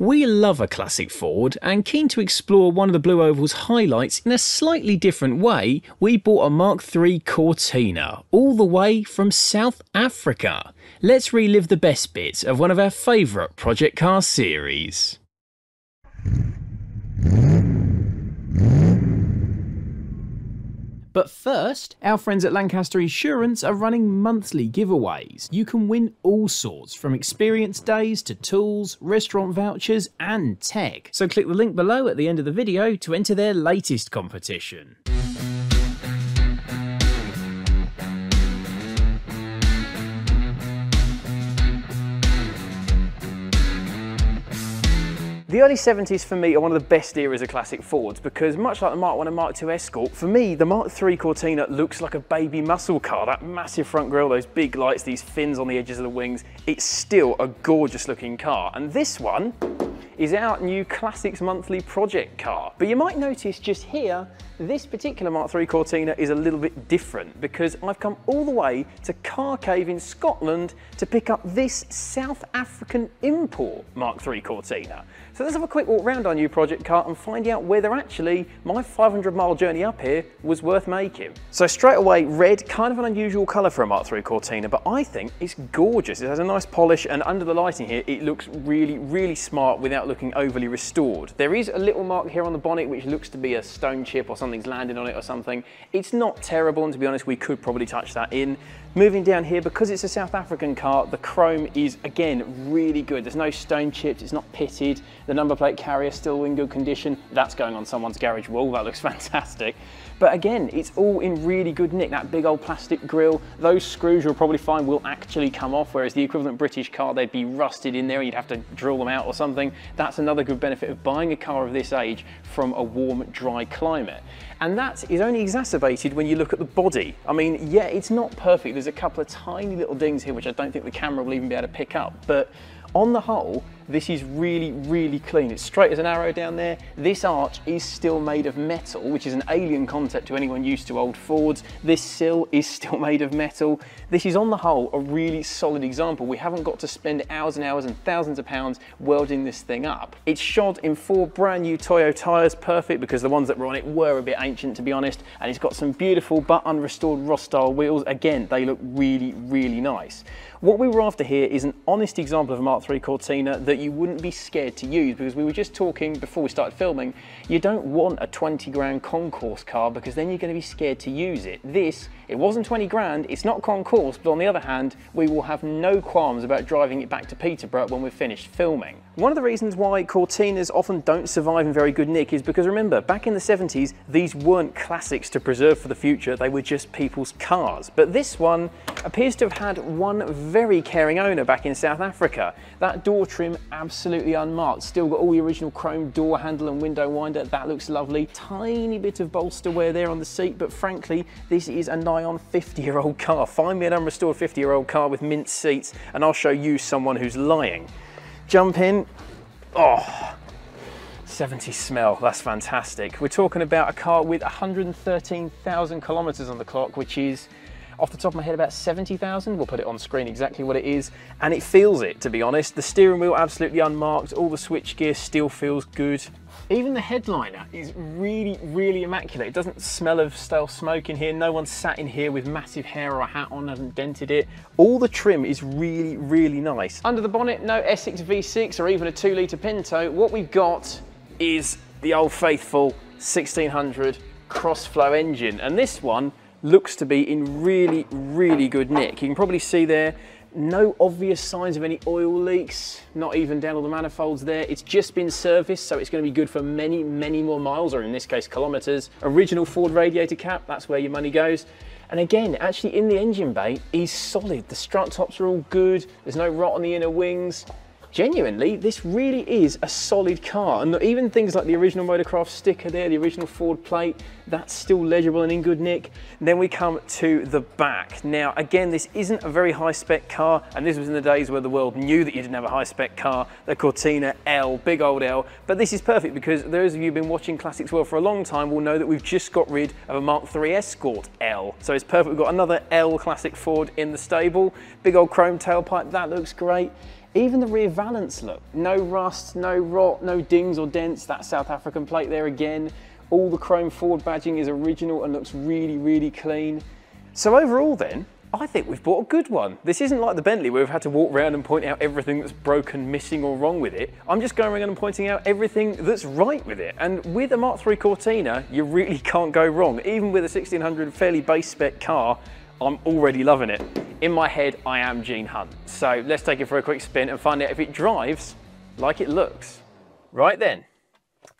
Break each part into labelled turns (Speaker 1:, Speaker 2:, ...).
Speaker 1: We love a classic Ford, and keen to explore one of the Blue Oval's highlights in a slightly different way, we bought a Mk3 Cortina, all the way from South Africa. Let's relive the best bits of one of our favourite project car series. But first, our friends at Lancaster Insurance are running monthly giveaways. You can win all sorts, from experience days to tools, restaurant vouchers and tech. So click the link below at the end of the video to enter their latest competition. The early 70s for me are one of the best eras of classic Fords because much like the Mark I and Mark II Escort, for me the Mk3 Cortina looks like a baby muscle car. That massive front grille, those big lights, these fins on the edges of the wings, it's still a gorgeous looking car. And this one is our new Classics Monthly project car. But you might notice just here, this particular Mk3 Cortina is a little bit different because I've come all the way to Car Cave in Scotland to pick up this South African import Mk3 Cortina. So let's have a quick walk around our new project car and find out whether actually my 500-mile journey up here was worth making. So straight away, red, kind of an unusual colour for a Mk3 Cortina, but I think it's gorgeous. It has a nice polish, and under the lighting here, it looks really, really smart without looking overly restored. There is a little mark here on the bonnet which looks to be a stone chip or something's landed on it or something. It's not terrible, and to be honest, we could probably touch that in. Moving down here, because it's a South African car, the chrome is, again, really good. There's no stone chips, it's not pitted. The number plate carrier still in good condition. That's going on someone's garage wall, that looks fantastic. But again, it's all in really good nick. That big old plastic grille, those screws you'll probably find will actually come off, whereas the equivalent British car, they'd be rusted in there and you'd have to drill them out or something. That's another good benefit of buying a car of this age from a warm, dry climate. And that is only exacerbated when you look at the body. I mean, yeah, it's not perfect. There's a couple of tiny little dings here which I don't think the camera will even be able to pick up, but on the whole, this is really, really clean. It's straight as an arrow down there. This arch is still made of metal, which is an alien concept to anyone used to old Fords. This sill is still made of metal. This is on the whole a really solid example. We haven't got to spend hours and hours and thousands of pounds welding this thing up. It's shod in 4 brand new Toyo tyres, perfect because the ones that were on it were a bit ancient, to be honest, and it's got some beautiful but unrestored Ross style wheels. Again, they look really, really nice. What we were after here is an honest example of a Mk3 Cortina that you wouldn't be scared to use, because we were just talking before we started filming, you don't want a 20 grand concourse car because then you're going to be scared to use it. This, it wasn't 20 grand, it's not concourse, but on the other hand, we will have no qualms about driving it back to Peterborough when we've finished filming. One of the reasons why Cortinas often don't survive in very good nick is because, remember, back in the 70s, these weren't classics to preserve for the future, they were just people's cars. But this one appears to have had one very caring owner back in South Africa. That door trim, absolutely unmarked. Still got all the original chrome door handle and window winder. That looks lovely. Tiny bit of bolster wear there on the seat, but frankly, this is a nigh on 50-year-old car. Find me an unrestored 50-year-old car with mint seats and I'll show you someone who's lying. Jump in. Oh, 70s smell, that's fantastic. We're talking about a car with 113,000 kilometers on the clock, which is, off the top of my head, about 70,000. We'll put it on screen exactly what it is, and it feels it, to be honest. The steering wheel absolutely unmarked, all the switchgear still feels good. Even the headliner is really, really immaculate. It doesn't smell of stale smoke in here. No one sat in here with massive hair or a hat on, hasn't dented it. All the trim is really, really nice. Under the bonnet, no Essex V6 or even a 2-litre Pinto. What we've got is the old faithful 1600 cross-flow engine, and this one looks to be in really, really good nick. You can probably see there, no obvious signs of any oil leaks, not even down all the manifolds there. It's just been serviced, so it's going to be good for many, many more miles, or in this case, kilometers. Original Ford radiator cap, that's where your money goes. And again, actually in the engine bay, is solid. The strut tops are all good. There's no rot on the inner wings. Genuinely, this really is a solid car, and even things like the original Motorcraft sticker there, the original Ford plate, that's still legible and in good nick. And then we come to the back. Now, again, this isn't a very high-spec car, and this was in the days where the world knew that you didn't have a high-spec car, the Cortina L, big old L, but this is perfect because those of you who've been watching Classics World for a long time will know that we've just got rid of a Mk3 Escort L, so it's perfect. We've got another L Classic Ford in the stable, big old chrome tailpipe, that looks great. Even the rear valance look, no rust, no rot, no dings or dents. That South African plate there again. All the chrome forward badging is original and looks really, really clean. So overall then, I think we've bought a good one. This isn't like the Bentley where we've had to walk around and point out everything that's broken, missing or wrong with it. I'm just going around and pointing out everything that's right with it. And with a Mark III Cortina, you really can't go wrong. Even with a 1600 fairly base spec car, I'm already loving it. In my head, I am Gene Hunt. So let's take it for a quick spin and find out if it drives like it looks. Right then,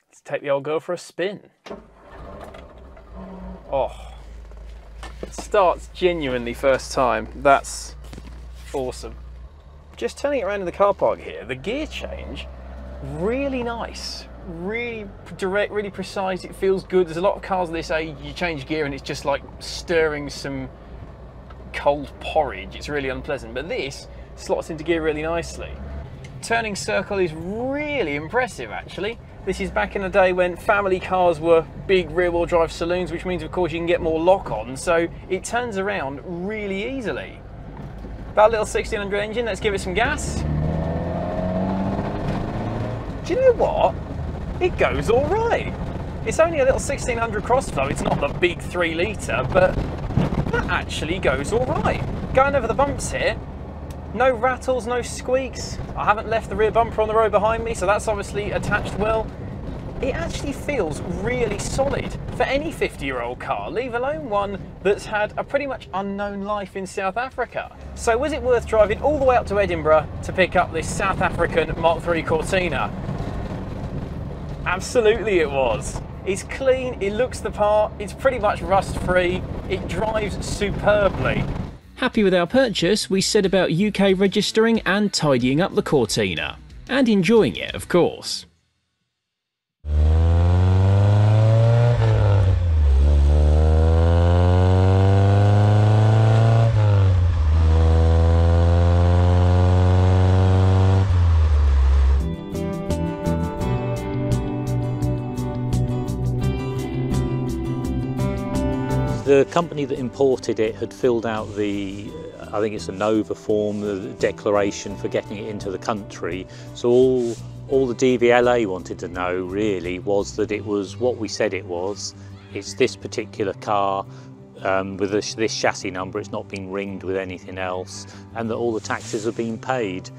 Speaker 1: let's take the old girl for a spin. Oh. Starts genuinely first time. That's awesome. Just turning it around in the car park here, the gear change, really nice, really direct, really precise. It feels good. There's a lot of cars they say you change gear and it's just like stirring some cold porridge. It's really unpleasant, but this slots into gear really nicely. Turning circle is really impressive actually. This is back in the day when family cars were big rear-wheel drive saloons, which means of course you can get more lock-on, so it turns around really easily. That little 1600 engine, let's give it some gas. Do you know what? It goes all right. It's only a little 1600 crossflow, it's not the big 3 litre, but that actually goes all right. Going over the bumps here, no rattles, no squeaks. I haven't left the rear bumper on the road behind me, so that's obviously attached well. It actually feels really solid for any 50-year-old car, leave alone one that's had a pretty much unknown life in South Africa. So was it worth driving all the way up to Edinburgh to pick up this South African Mark III Cortina? Absolutely it was. It's clean, it looks the part, it's pretty much rust-free, it drives superbly.
Speaker 2: Happy with our purchase, we set about UK registering and tidying up the Cortina. And enjoying it, of course.
Speaker 3: The company that imported it had filled out the, I think it's a Nova form, the declaration for getting it into the country. So all the DVLA wanted to know really was that it was what we said it was. It's this particular car with this chassis number, it's not being ringed with anything else, and that all the taxes have been paid.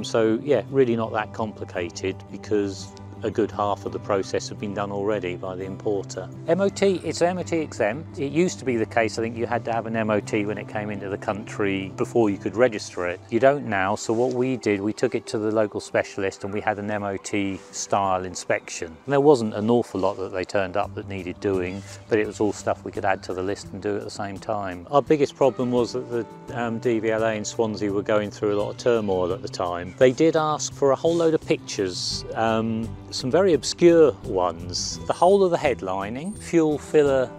Speaker 3: So yeah, really not that complicated because a good half of the process had been done already by the importer. MOT, it's MOT exempt. It used to be the case, I think you had to have an MOT when it came into the country before you could register it. You don't now, so what we did, we took it to the local specialist and we had an MOT style inspection. And there wasn't an awful lot that they turned up that needed doing, but it was all stuff we could add to the list and do at the same time. Our biggest problem was that the DVLA in Swansea were going through a lot of turmoil at the time. They did ask for a whole load of pictures, some very obscure ones. The whole of the headlining, fuel filler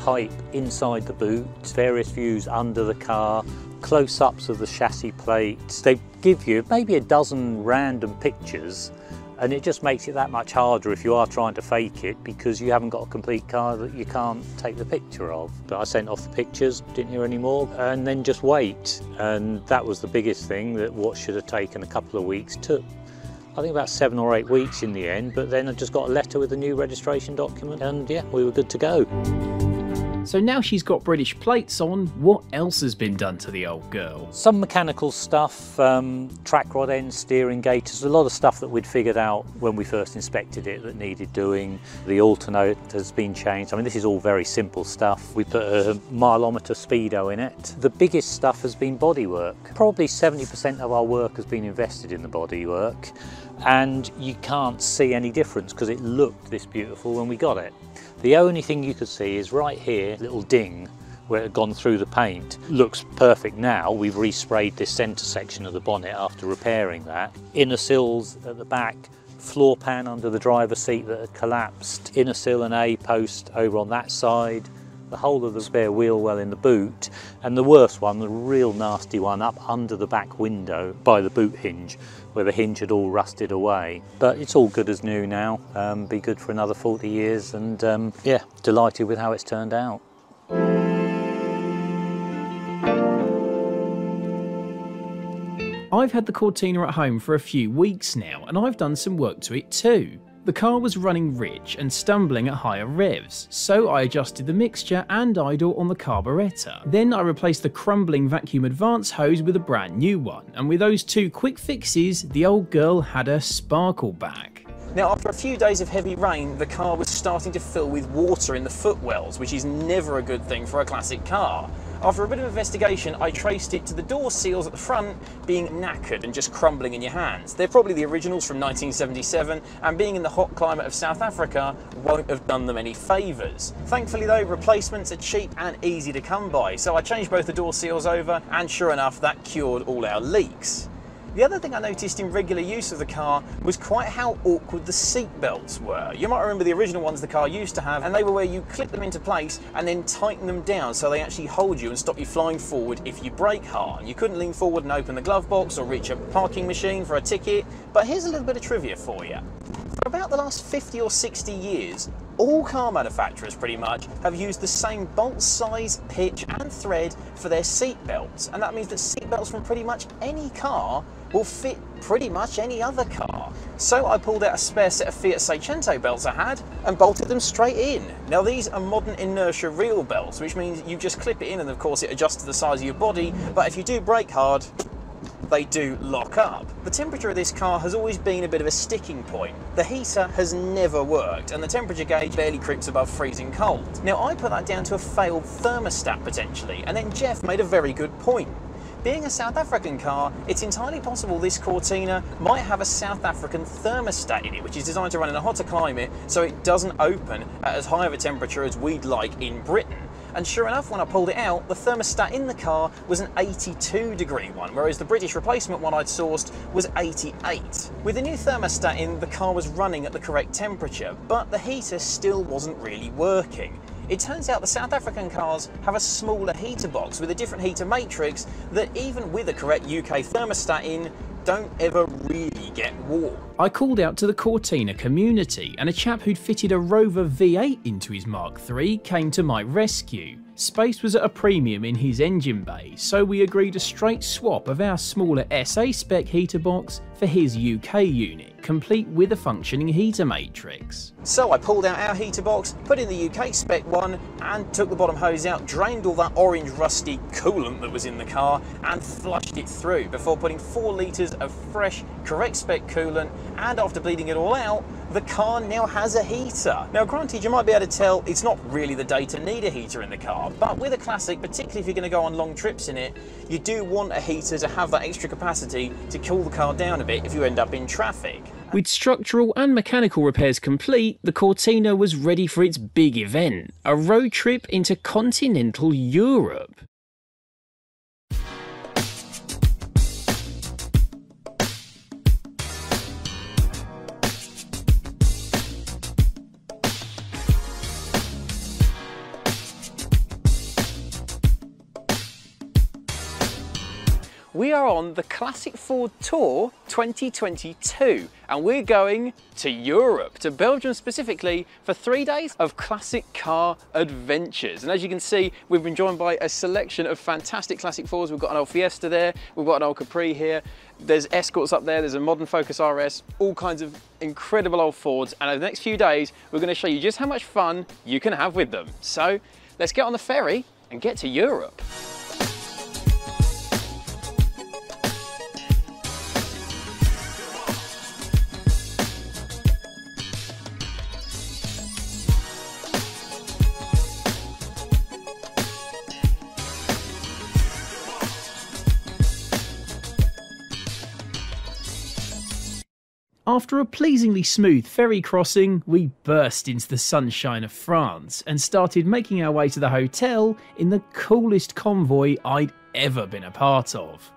Speaker 3: pipe inside the boot, various views under the car, close-ups of the chassis plates. They give you maybe a dozen random pictures and it just makes it that much harder if you are trying to fake it because you haven't got a complete car that you can't take the picture of. But I sent off the pictures, didn't hear any more, and then just wait. And that was the biggest thing, that what should have taken a couple of weeks took, I think, about 7 or 8 weeks in the end, but then I just got a letter with a new registration document and yeah, we were good to go.
Speaker 2: So now she's got British plates on, what else has been done to the old girl?
Speaker 3: Some mechanical stuff, track rod ends, steering gaiters, a lot of stuff that we'd figured out when we first inspected it that needed doing. The alternator has been changed. I mean, this is all very simple stuff. We put a mileometer speedo in it. The biggest stuff has been bodywork. Probably 70% of our work has been invested in the bodywork, and you can't see any difference because it looked this beautiful when we got it. The only thing you could see is right here, little ding where it had gone through the paint. Looks perfect now. We've resprayed this centre section of the bonnet after repairing that. Inner sills at the back, floor pan under the driver's seat that had collapsed, inner sill and A post over on that side, the whole of the spare wheel well in the boot, and the worst one, the real nasty one, up under the back window by the boot hinge, where the hinge had all rusted away. But it's all good as new now, be good for another 40 years, and yeah, delighted with how it's turned out.
Speaker 2: I've had the Cortina at home for a few weeks now, and I've done some work to it too. The car was running rich and stumbling at higher revs, so I adjusted the mixture and idle on the carburettor. Then I replaced the crumbling vacuum advance hose with a brand new one, and with those two quick fixes, the old girl had her sparkle back.
Speaker 1: Now, after a few days of heavy rain, the car was starting to fill with water in the footwells, which is never a good thing for a classic car. After a bit of investigation, I traced it to the door seals at the front being knackered and just crumbling in your hands. They're probably the originals from 1977, and being in the hot climate of South Africa won't have done them any favours. Thankfully though, replacements are cheap and easy to come by, so I changed both the door seals over, and sure enough, that cured all our leaks. The other thing I noticed in regular use of the car was quite how awkward the seat belts were. You might remember the original ones the car used to have, and they were where you clip them into place and then tighten them down so they actually hold you and stop you flying forward if you brake hard. You couldn't lean forward and open the glove box or reach a parking machine for a ticket, but here's a little bit of trivia for you. For about the last 50 or 60 years, all car manufacturers pretty much have used the same bolt size, pitch and thread for their seat belts, and that means that seat belts from pretty much any car will fit pretty much any other car. So I pulled out a spare set of Fiat Seicento belts I had and bolted them straight in. Now these are modern inertia reel belts, which means you just clip it in and of course it adjusts to the size of your body, but if you do brake hard, they do lock up. The temperature of this car has always been a bit of a sticking point. The heater has never worked and the temperature gauge barely creeps above freezing cold. Now I put that down to a failed thermostat potentially, and then Jeff made a very good point. Being a South African car, it's entirely possible this Cortina might have a South African thermostat in it, which is designed to run in a hotter climate so it doesn't open at as high of a temperature as we'd like in Britain. And sure enough, when I pulled it out, the thermostat in the car was an 82-degree one, whereas the British replacement one I'd sourced was 88. With the new thermostat in, the car was running at the correct temperature, but the heater still wasn't really working. It turns out the South African cars have a smaller heater box with a different heater matrix that, even with a correct UK thermostat in, don't ever really get warm.
Speaker 2: I called out to the Cortina community, and a chap who'd fitted a Rover V8 into his Mark III came to my rescue. Space was at a premium in his engine bay, so we agreed a straight swap of our smaller SA spec heater box for his UK unit, complete with a functioning heater matrix.
Speaker 1: So I pulled out our heater box, put in the UK spec one, and took the bottom hose out, drained all that orange rusty coolant that was in the car, and flushed it through before putting 4 litres of fresh, correct spec coolant, and after bleeding it all out, the car now has a heater. Now granted, you might be able to tell it's not really the day to need a heater in the car, but with a classic, particularly if you're going to go on long trips in it, you do want a heater to have that extra capacity to cool the car down a bit if you end up in traffic.
Speaker 2: With structural and mechanical repairs complete, the Cortina was ready for its big event, a road trip into continental Europe.
Speaker 1: We are on the Classic Ford Tour 2022 and we're going to Europe, to Belgium specifically, for 3 days of classic car adventures. And as you can see, we've been joined by a selection of fantastic classic Fords. We've got an old Fiesta there, we've got an old Capri here, there's Escorts up there, there's a modern Focus RS, all kinds of incredible old Fords. And over the next few days, we're going to show you just how much fun you can have with them. So let's get on the ferry and get to Europe.
Speaker 2: After a pleasingly smooth ferry crossing, we burst into the sunshine of France and started making our way to the hotel in the coolest convoy I'd ever been a part of.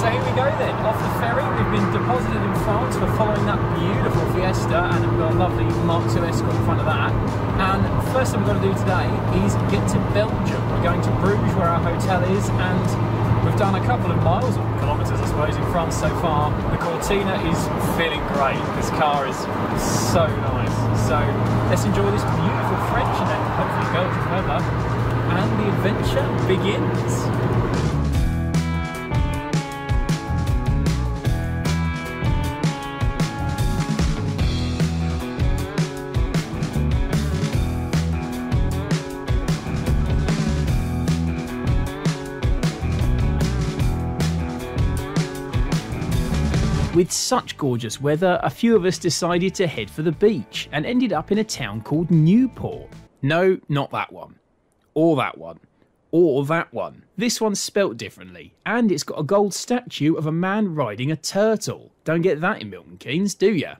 Speaker 1: So here we go then, off the ferry. We've been deposited in France for following that
Speaker 2: Fiesta, and we've got a lovely Mark II Escort in front of that. And first thing we've got to do today is get to Belgium. We're going to Bruges, where our hotel is, and we've done a couple of miles, or kilometres I suppose, in France so far. The Cortina is feeling great. This car is so nice. So let's enjoy this beautiful French and then hopefully Belgian weather, and the adventure begins. With such gorgeous weather, a few of us decided to head for the beach and ended up in a town called Nieuwport. No, not that one. Or that one. Or that one. This one's spelt differently, and it's got a gold statue of a man riding a turtle. Don't get that in Milton Keynes, do ya?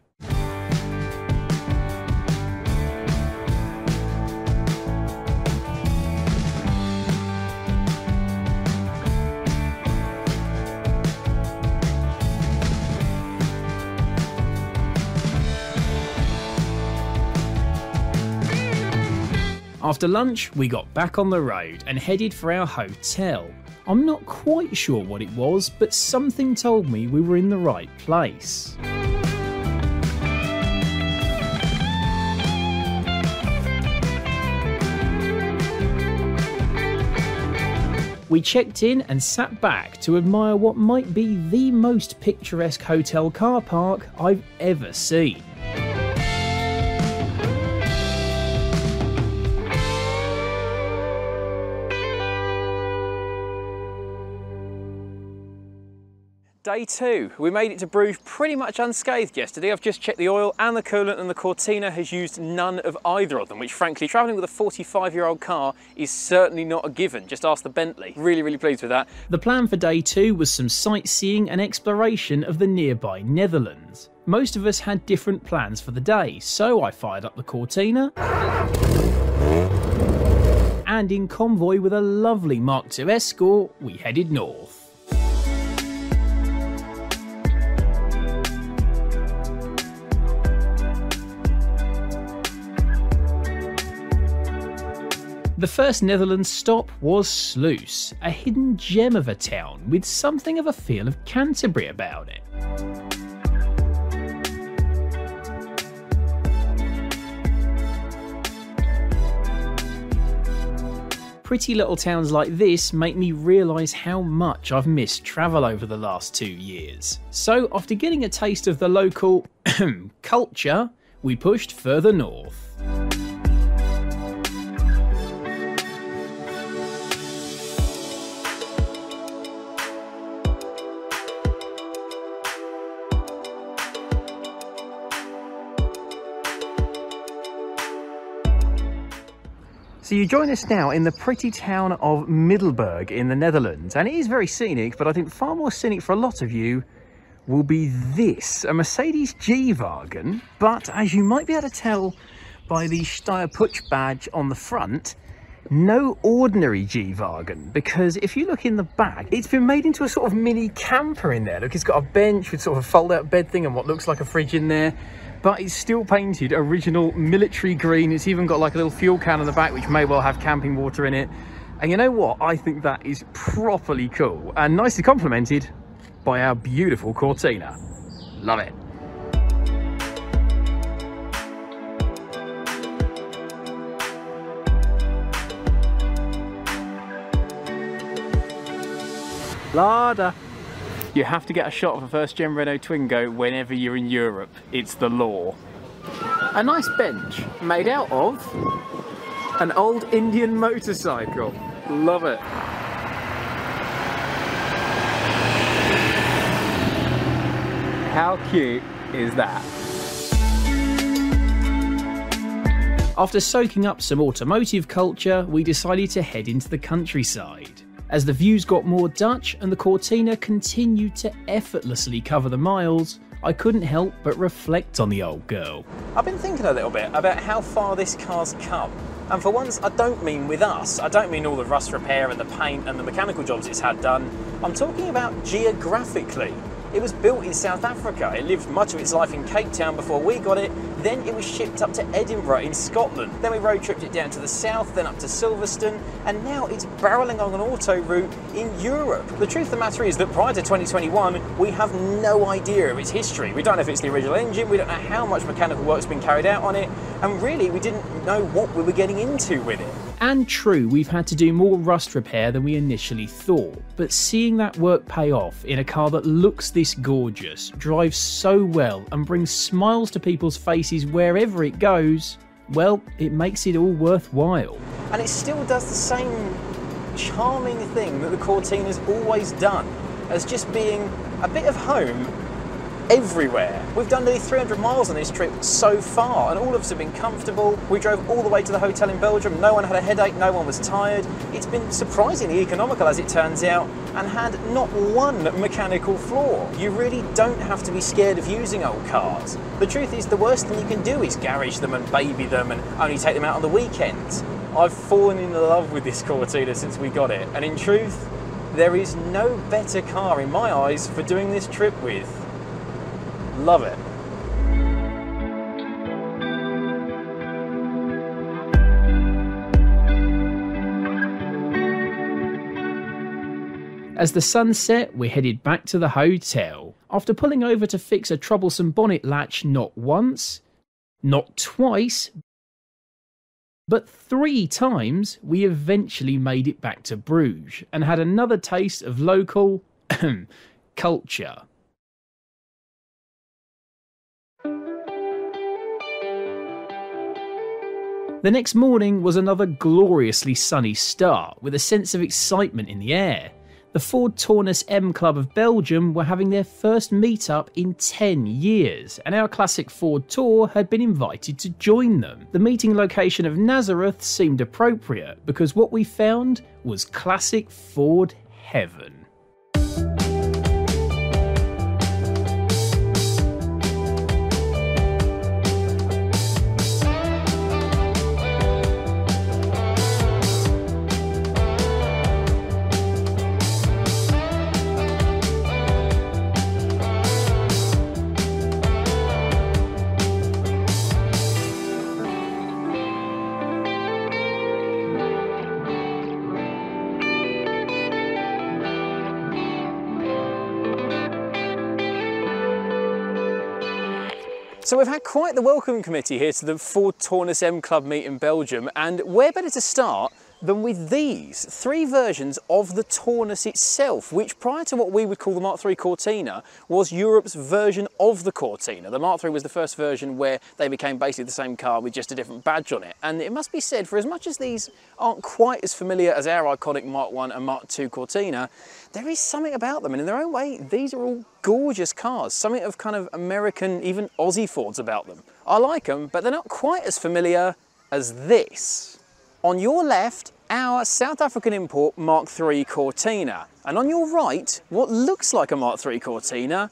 Speaker 2: After lunch, we got back on the road and headed for our hotel. I'm not quite sure what it was, but something told me we were in the right place. We checked in and sat back to admire what might be the most picturesque hotel car park I've ever seen.
Speaker 1: Day 2. We made it to Bruges pretty much unscathed yesterday. I've just checked the oil and the coolant, and the Cortina has used none of either of them, which frankly, travelling with a 45-year-old car is certainly not a given. Just ask the Bentley. Really pleased with that.
Speaker 2: The plan for day 2 was some sightseeing and exploration of the nearby Netherlands. Most of us had different plans for the day, so I fired up the Cortina, and in convoy with a lovely Mark II Escort, we headed north. The first Netherlands stop was Sluis, a hidden gem of a town with something of a feel of Canterbury about it. Pretty little towns like this make me realise how much I've missed travel over the last 2 years. So after getting a taste of the local culture, we pushed further north.
Speaker 1: So you join us now in the pretty town of Middelburg in the Netherlands, and it is very scenic, but I think far more scenic for a lot of you will be this, a Mercedes G-Wagen, but as you might be able to tell by the Steyr-Putsch badge on the front, no ordinary G-Wagen, because if you look in the back, it's been made into a sort of mini camper in there. Look, it's got a bench with sort of a fold-out bed thing and what looks like a fridge in there. But it's still painted original military green. It's even got like a little fuel can on the back, which may well have camping water in it. And you know what? I think that is properly cool and nicely complemented by our beautiful Cortina. Love it. Lada. You have to get a shot of a first-gen Renault Twingo whenever you're in Europe. It's the law. A nice bench made out of an old Indian motorcycle. Love it. How cute is that?
Speaker 2: After soaking up some automotive culture, we decided to head into the countryside. As the views got more Dutch and the Cortina continued to effortlessly cover the miles, I couldn't help but reflect on the old girl.
Speaker 1: I've been thinking a little bit about how far this car's come. And for once, I don't mean with us. I don't mean all the rust repair and the paint and the mechanical jobs it's had done. I'm talking about geographically. It was built in South Africa. It lived much of its life in Cape Town before we got it. Then it was shipped up to Edinburgh in Scotland. Then we road tripped it down to the south, then up to Silverstone, and now it's barreling on an auto route in Europe. The truth of the matter is that prior to 2021, we have no idea of its history. We don't know if it's the original engine, we don't know how much mechanical work's been carried out on it, and really we didn't know what we were getting into with it.
Speaker 2: And true, we've had to do more rust repair than we initially thought, but seeing that work pay off in a car that looks this gorgeous, drives so well and brings smiles to people's faces wherever it goes, well, it makes it all worthwhile.
Speaker 1: And it still does the same charming thing that the Cortina's always done, as just being a bit of home everywhere. We've done nearly 300 miles on this trip so far, and all of us have been comfortable. We drove all the way to the hotel in Belgium. No one had a headache, no one was tired. It's been surprisingly economical, as it turns out, and had not one mechanical flaw. You really don't have to be scared of using old cars. The truth is, the worst thing you can do is garage them and baby them and only take them out on the weekends. I've fallen in love with this Cortina since we got it, and in truth, there is no better car in my eyes for doing this trip with. Love it.
Speaker 2: As the sun set, we headed back to the hotel. After pulling over to fix a troublesome bonnet latch not once, not twice, but 3 times, we eventually made it back to Bruges and had another taste of local culture. The next morning was another gloriously sunny start, with a sense of excitement in the air. The Ford Taunus M Club of Belgium were having their first meet-up in 10 years, and our classic Ford tour had been invited to join them. The meeting location of Nazareth seemed appropriate, because what we found was classic Ford heaven.
Speaker 1: So we've had quite the welcome committee here to the Ford Taunus M Club meet in Belgium, and where better to start than with these 3 versions of the Taunus itself, which prior to what we would call the Mark III Cortina was Europe's version of the Cortina. The Mark III was the first version where they became basically the same car with just a different badge on it. And it must be said, for as much as these aren't quite as familiar as our iconic Mark I and Mark II Cortina, there is something about them, and in their own way, these are all gorgeous cars. Something of kind of American, even Aussie Fords about them. I like them, but they're not quite as familiar as this. On your left, our South African import Mark III Cortina. And on your right, what looks like a Mark III Cortina,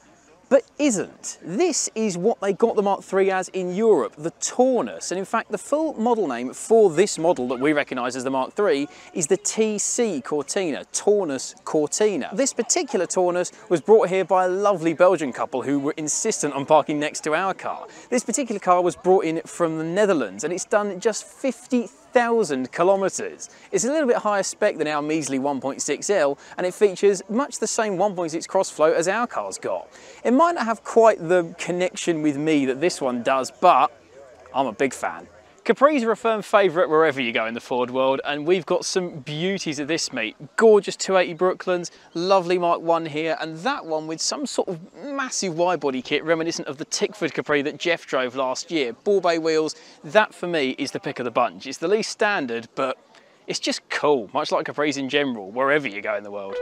Speaker 1: but isn't. This is what they got the Mark III as in Europe, the Taunus. And in fact, the full model name for this model that we recognise as the Mark III is the TC Cortina, Taunus Cortina. This particular Taunus was brought here by a lovely Belgian couple who were insistent on parking next to our car. This particular car was brought in from the Netherlands, and it's done just 50,000 kilometres. It's a little bit higher spec than our measly 1.6L, and it features much the same 1.6 cross-flow as our car's got. It might not have quite the connection with me that this one does, but I'm a big fan. Capris are a firm favourite wherever you go in the Ford world, and we've got some beauties at this meet. Gorgeous 280 Brooklands, lovely Mark I here, and that one with some sort of massive wide-body kit reminiscent of the Tickford Capri that Jeff drove last year. Ball bay wheels, that for me is the pick of the bunch. It's the least standard, but it's just cool, much like Capris in general, wherever you go in the world.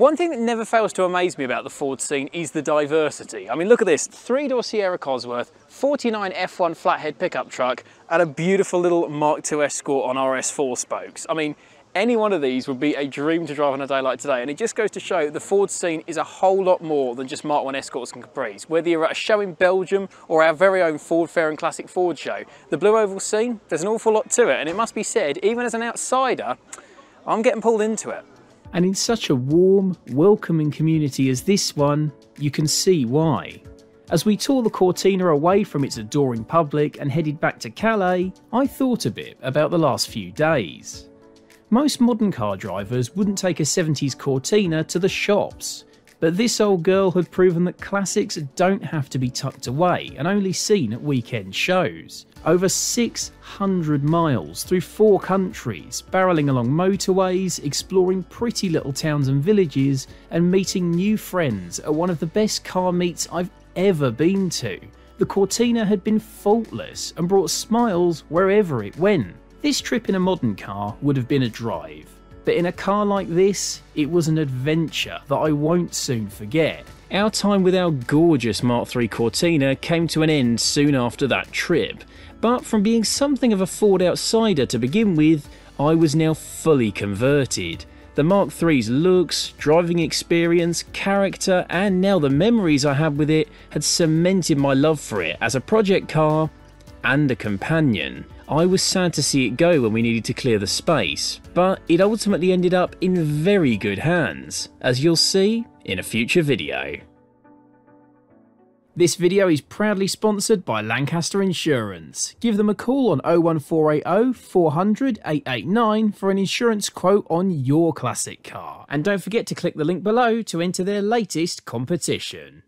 Speaker 1: One thing that never fails to amaze me about the Ford scene is the diversity. I mean, look at this, 3-door Sierra Cosworth, 49 F1 flathead pickup truck, and a beautiful little Mark II Escort on RS4 spokes. I mean, any one of these would be a dream to drive on a day like today, and it just goes to show the Ford scene is a whole lot more than just Mark I Escorts and Capris. Whether you're at a show in Belgium or our very own Ford Fair and Classic Ford show, the Blue Oval scene, there's an awful lot to it, and it must be said, even as an outsider, I'm getting pulled into it.
Speaker 2: And in such a warm, welcoming community as this one, you can see why. As we tore the Cortina away from its adoring public and headed back to Calais, I thought a bit about the last few days. Most modern car drivers wouldn't take a 70s Cortina to the shops, but this old girl had proven that classics don't have to be tucked away and only seen at weekend shows. Over 600 miles through 4 countries, barrelling along motorways, exploring pretty little towns and villages, and meeting new friends at one of the best car meets I've ever been to. The Cortina had been faultless and brought smiles wherever it went. This trip in a modern car would have been a drive, but in a car like this, it was an adventure that I won't soon forget. Our time with our gorgeous Mark III Cortina came to an end soon after that trip, but from being something of a Ford outsider to begin with, I was now fully converted. The Mark III's looks, driving experience, character, and now the memories I had with it had cemented my love for it as a project car and a companion. I was sad to see it go when we needed to clear the space, but it ultimately ended up in very good hands, as you'll see in a future video. This video is proudly sponsored by Lancaster Insurance. Give them a call on 01480 400 889 for an insurance quote on your classic car. And don't forget to click the link below to enter their latest competition.